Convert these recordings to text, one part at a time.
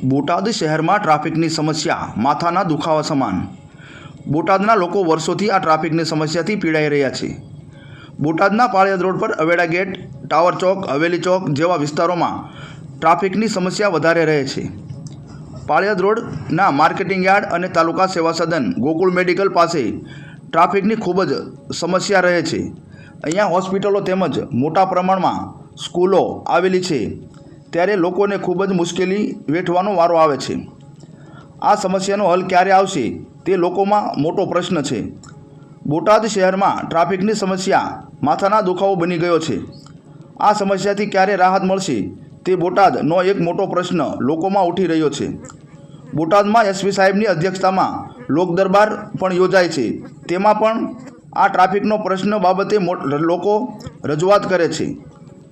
બોટાદ શહેરમાં ટ્રાફિકની સમસ્યા માથાના દુખાવા સમાન. બોટાદના લોકો વર્ષોથી આ ટ્રાફિકની સમસ્યાથી પીડાઈ રહ્યા છે. બોટાદના પાળિયાદ રોડ પર અવેડા ગેટ, ટાવર ચોક, હવેલી ચોક જેવા વિસ્તારોમાં ટ્રાફિકની સમસ્યા વધારે રહે છે. પાળિયાદ રોડના માર્કેટિંગ યાર્ડ અને તાલુકા સેવા સદન ગોકુળ મેડિકલ પાસે ટ્રાફિકની ખૂબ જ સમસ્યા રહે છે. અહીંયા હોસ્પિટલો તેમજ મોટા પ્રમાણમાં સ્કૂલો આવેલી છે, ત્યારે લોકોને ખૂબ જ મુશ્કેલી વેઠવાનો વારો આવે છે. આ સમસ્યાનો હલ ક્યારે આવશે તે લોકોમાં મોટો પ્રશ્ન છે. બોટાદ શહેરમાં ટ્રાફિકની સમસ્યા માથાના દુખાવો બની ગયો છે. આ સમસ્યાથી ક્યારે રાહત મળશે તે બોટાદનો એક મોટો પ્રશ્ન લોકોમાં ઉઠી રહ્યો છે. બોટાદમાં એસપી સાહેબની અધ્યક્ષતામાં લોકદરબાર પણ યોજાય છે. તેમાં પણ આ ટ્રાફિકનો પ્રશ્ન બાબતે લોકો રજૂઆત કરે છે,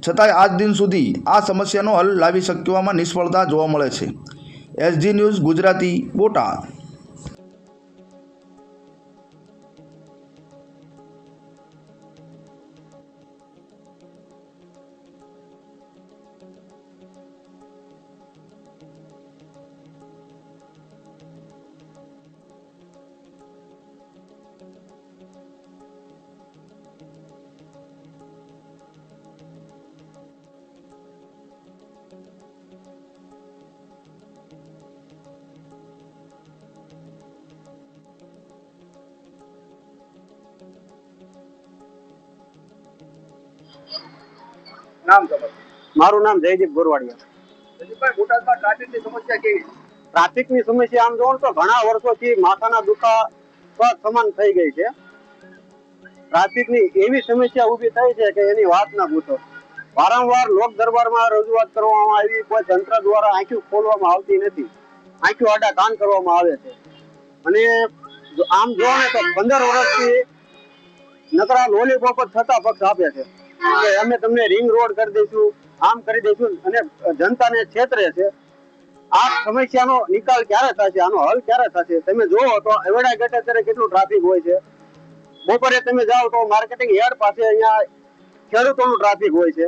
છતાંય આજ દિન સુધી આ સમસ્યાનો હલ લાવી શકવામાં નિષ્ફળતા જોવા મળે છે. SG news Gujarati, Botad. નામ ખબર? મારું નામ જયદીપ ગોરવાડિયા. જયદીપભાઈ, બોટાદમાં ટ્રાફિકની સમસ્યા કેવી? ટ્રાફિકની સમસ્યા આમ જોવો તો ઘણા વર્ષોથી માથાના દુખાવા સમાન થઈ ગઈ છે. ટ્રાફિકની એવી સમસ્યા ઊભી થઈ છે કે એની વાત ના પૂછો. વારંવાર લોક દરબારમાં રજૂઆત કરવામાં આવી, કોઈ તંત્ર દ્વારા આંખી ખોલવામાં આવતી નથી. આંખી આડા કાન કરવામાં આવે છે. અને આમ જોવો ને તો 15 વર્ષથી નકરા લોલીપોપ જ થતા પક્ષ આપે છે કે અમે તમને રિંગ રોડ કરી દઈશું, આમ કરી દઈશું, અને જનતાને છેતરે છે. આ સમસ્યાનો નિકાલ ક્યારે થશે? આનો હલ ક્યારે થશે? તમે જોવો તો અવેડા ગેટ અત્યારે કેટલું ટ્રાફિક હોય છે. બપોરે તમે જાઓ તો માર્કેટિંગ યાર્ડ પાસે અહીંયા ખેડૂતોનું ટ્રાફિક હોય છે.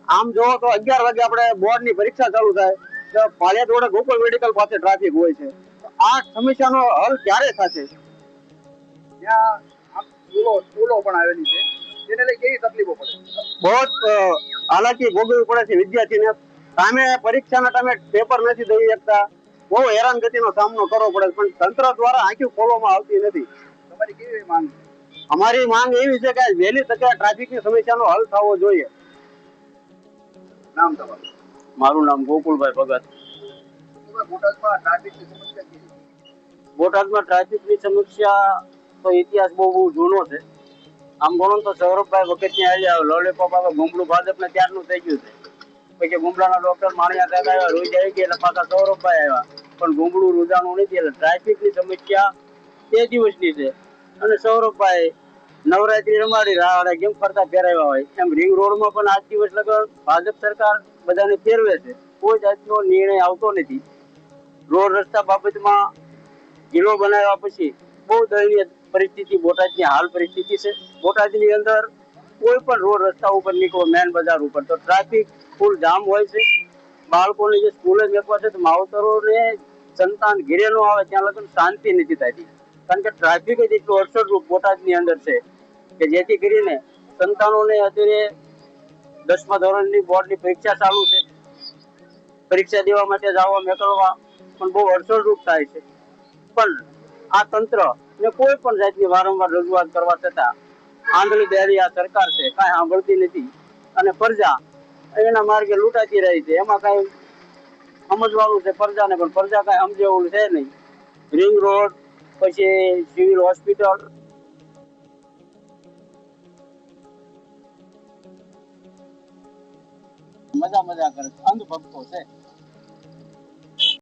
આમ જોવો તો 11 વાગે આપણે બોર્ડની પરીક્ષા ચાલુ થાય તો પાળિયાદ રોડ ગોકુળ મેડિકલ પાસે ટ્રાફિક હોય છે. આ સમસ્યાનો હલ ક્યારે થશે? ત્યાં સ્કૂલો પણ આવેલી છે, તેને લઈ કેવી તકલીફો પડે? બહુ હાલાકી ભોગવવી પડે છે વિદ્યાર્થીને. સામે પરીક્ષાના ટાઈમે પેપર નથી દઈ શકતા. બહુ હેરાનગતિનો સામનો કરવો પડે, પણ તંત્ર દ્વારા આંખી ખોલવામાં આવતી નથી. તમારી કેવી માંગ? અમારી માંગ એવી છે કે વહેલી તકે ટ્રાફિકની સમસ્યાનો હલ થવો જોઈએ. નામ તમારું? મારું નામ ગોકુળભાઈ ભગત. બોટાદમાં ટ્રાફિકની સમસ્યા કેવી? બોટાદમાં ટ્રાફિકની સમસ્યા તો ઇતિહાસ બહુ જૂનો છે. આમ ગણો તો સૌરભભાઈ વખતની આવી લોલીપોપ આવે, ગુમડું ભાજપને ત્યારનું થઈ ગયું છે. પછી ગુમડાના ડોક્ટર માણિયા કાકા આવ્યા, રોજ આવી ગયા, એટલે પાછા સૌરભભાઈ આવ્યા, પણ ગુમડું રૂજાણું નથી. એટલે ટ્રાફિકની સમસ્યા તે દિવસની છે. અને સૌરભભાઈ નવરાત્રી રમાડી રાવડે કેમ ફરતા ફેરવ્યા હોય એમ રિંગ રોડમાં પણ આજ દિવસ લગન ભાજપ સરકાર બધાને ફેરવે છે. કોઈ જાતનો નિર્ણય આવતો નથી. રોડ રસ્તા બાબતમાં જિલ્લો બનાવ્યા પછી બહુ દયનીય પરિસ્થિતિ બોટાદની હાલ પરિસ્થિતિ છે. બોટાદની અંદર કોઈ પણ રોડ રસ્તા ઉપર નીકળો, મેન બજાર ઉપર, તો ટ્રાફિક ફૂલ જામ હોય છે. બાળકોને જે સ્કૂલે મેકવા છે તો માવતરોને સંતાન ઘેરે નો આવે ત્યાં લગન શાંતિ નથી થતી. કારણ કે ટ્રાફિક જ એટલું અડસઠરૂપ બોટાદની અંદર છે કે જેથી કરીને સંતાનોને અત્યારે 10મા ધોરણની બોર્ડની પરીક્ષા ચાલુ છે. પરીક્ષા દેવા માટે જવા મેકલવા પણ બહુ અડસઠરૂપ થાય છે. પણ આ તંત્ર ને કોઈ પણ જાતની વારંવાર રજૂઆત કરવા છતાં આંધળી બેરી આ સરકાર છે, કાંઈ સાંભળતી નથી. અને પ્રજા એના માર્ગે લૂંટાતી રહી છે. એમાં કાંઈ સમજવાનું છે પ્રજાને, પણ પ્રજા કાંઈ સમજે એવું છે નહીં. રિંગ રોડ, પછી સિવિલ હોસ્પિટલ, મજા કરે છે. અંધભક્તો છે.